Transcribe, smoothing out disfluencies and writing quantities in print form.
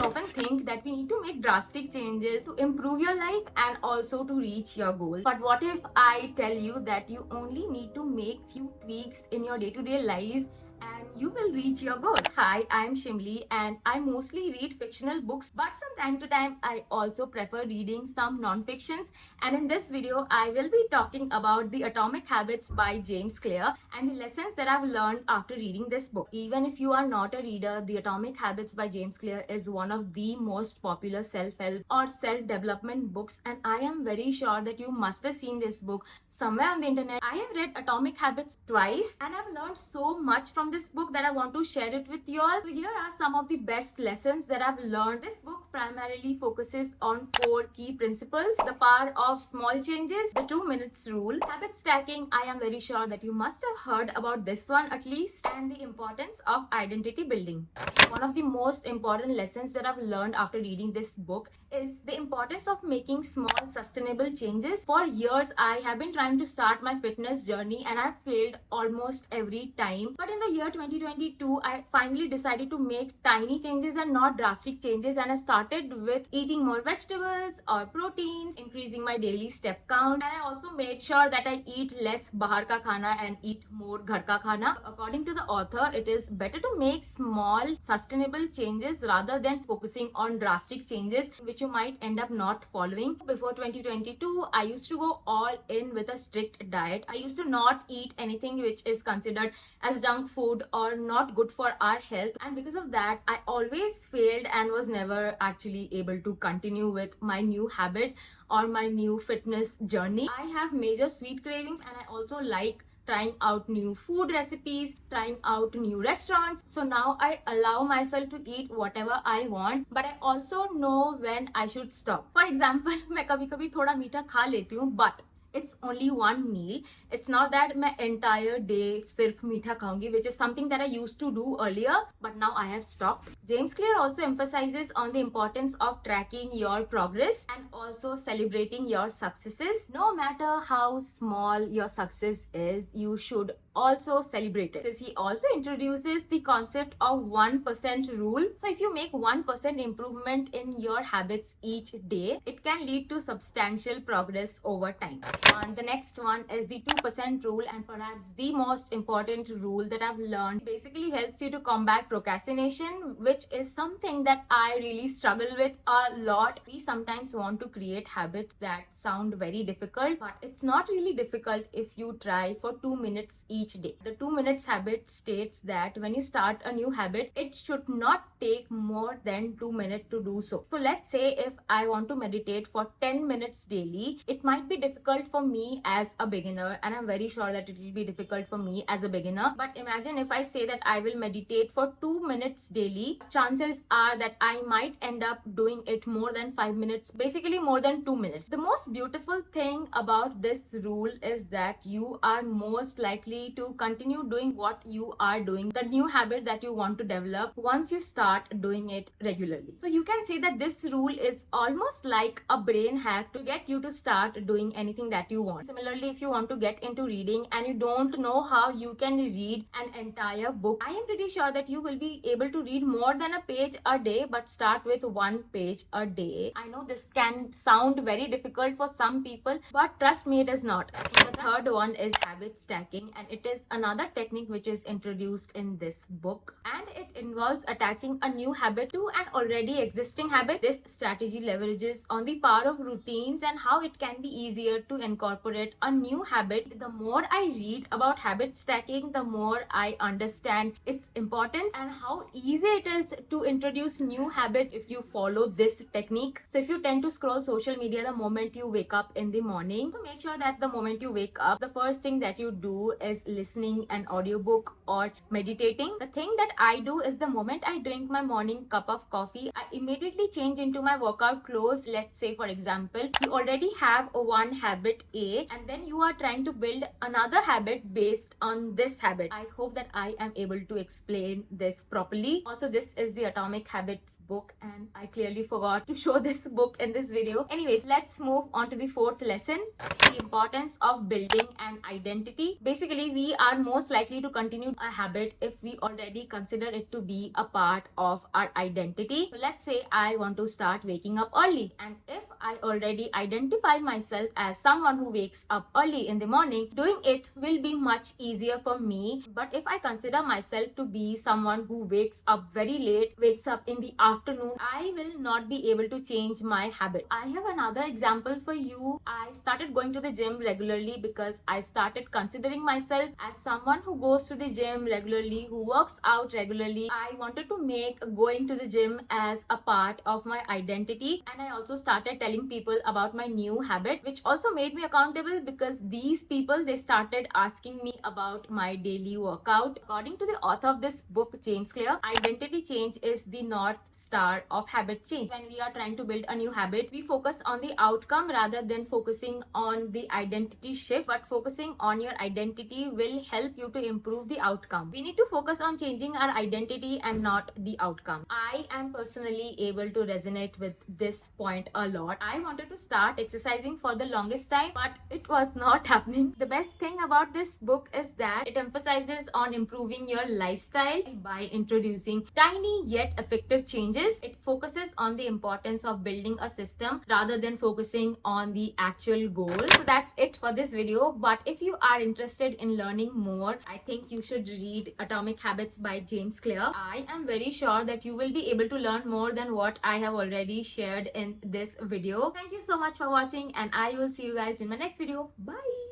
often think that we need to make drastic changes to improve your life and also to reach your goal. But what if I tell you that you only need to make few tweaks in your day-to-day lives and you will reach your goal? Hi, I'm Shimli and I mostly read fictional books, but from time to time I also prefer reading some non-fictions. And in this video, I will be talking about The Atomic Habits by James Clear and the lessons that I've learned after reading this book. Even if you are not a reader, The Atomic Habits by James Clear is one of the most popular self-help or self-development books, and I am very sure that you must have seen this book somewhere on the internet. I have read Atomic Habits twice and I've learned so much from this book that I want to share it with you all. So here are some of the best lessons that I've learned. This book primarily focuses on 4 key principles: the power of small changes, the 2 minutes rule, habit stacking, I am very sure that you must have heard about this one at least, and the importance of identity building. One of the most important lessons that I've learned after reading this book is the importance of making small sustainable changes. For years I have been trying to start my fitness journey and I've failed almost every time. But in the year 2022, I finally decided to make tiny changes and not drastic changes, and I started with eating more vegetables or proteins, increasing my daily step count, and I also made sure that I eat less bahar ka khana and eat more ghar ka khana. According to the author, it is better to make small sustainable changes rather than focusing on drastic changes which you might end up not following. Before 2022, I used to go all in with a strict diet. I used to not eat anything which is considered as junk food or not good for our health, and because of that I always failed and was never actually able to continue with my new habit or my new fitness journey. I have major sweet cravings and I also like trying out new food recipes, trying out new restaurants. So now I allow myself to eat whatever I want, but I also know when I should stop. For example, मैं कभी-कभी थोड़ा मीठा खा लेती हूँ, but it's only one meal. It's not that my entire day sirf meetha khaungi, which is something that I used to do earlier, but now I have stopped. James Clear also emphasizes on the importance of tracking your progress and also celebrating your successes. No matter how small your success is, you should also celebrate it. He also introduces the concept of 1% rule. So if you make 1% improvement in your habits each day, it can lead to substantial progress over time. And the next one is the 2% rule, and perhaps the most important rule that I've learned. Basically helps you to combat procrastination, which is something that I really struggle with a lot. We sometimes want to create habits that sound very difficult, but it's not really difficult if you try for 2 minutes each day. The 2 minutes habit states that when you start a new habit, it should not take more than 2 minutes to do so. So let's say if I want to meditate for 10 minutes daily, it might be difficult for me as a beginner, and I'm very sure that it will be difficult for me as a beginner. But imagine if I say that I will meditate for 2 minutes daily, chances are that I might end up doing it more than 5 minutes, basically more than 2 minutes. The most beautiful thing about this rule is that you are most likely to continue doing what you are doing, the new habit that you want to develop, once you start doing it regularly. So you can say that this rule is almost like a brain hack to get you to start doing anything that you want. Similarly, if you want to get into reading and you don't know how you can read an entire book, I am pretty sure that you will be able to read more than a page a day, but start with 1 page a day. I know this can sound very difficult for some people, but trust me, it is not. The third one is habit stacking, and it is another technique which is introduced in this book, and it involves attaching a new habit to an already existing habit. This strategy leverages on the power of routines and how it can be easier to incorporate a new habit. The more I read about habit stacking, the more I understand its importance and how easy it is to introduce new habits if you follow this technique. So if you tend to scroll social media the moment you wake up in the morning, so make sure that the moment you wake up, the first thing that you do is listening an audiobook or meditating. The thing that I do is the moment I drink my morning cup of coffee, I immediately change into my workout clothes. Let's say, for example, you already have one habit A and then you are trying to build another habit based on this habit. I hope that I am able to explain this properly. Also, this is the Atomic Habits book and I clearly forgot to show this book in this video. Anyways, let's move on to the fourth lesson, the importance of building an identity. Basically, we are most likely to continue a habit if we already consider it to be a part of our identity. So let's say I want to start waking up early, and if I already identify myself as someone who wakes up early in the morning, doing it will be much easier for me. But if I consider myself to be someone who wakes up very late, wakes up in the afternoon, I will not be able to change my habit. I have another example for you. I started going to the gym regularly because I started considering myself as someone who goes to the gym regularly, who works out regularly. I wanted to make going to the gym as a part of my identity, and I also started telling people about my new habit, which also made me accountable because these people, they started asking me about my daily workout. According to the author of this book, James Clear, identity change is the north star of habit change. When we are trying to build a new habit, we focus on the outcome rather than focusing on the identity shift. But focusing on your identity will help you to improve the outcome. We need to focus on changing our identity and not the outcome. I am personally able to resonate with this point a lot. I wanted to start exercising for the longest time, but it was not happening. The best thing about this book is that it emphasizes on improving your lifestyle by introducing tiny yet effective changes. It focuses on the importance of building a system rather than focusing on the actual goal. So that's it for this video. But if you are interested in learning more, I think you should read Atomic Habits by James Clear. I am very sure that you will be able to learn more than what I have already shared in this video. Thank you so much for watching, and I will see you guys in my next video. Bye.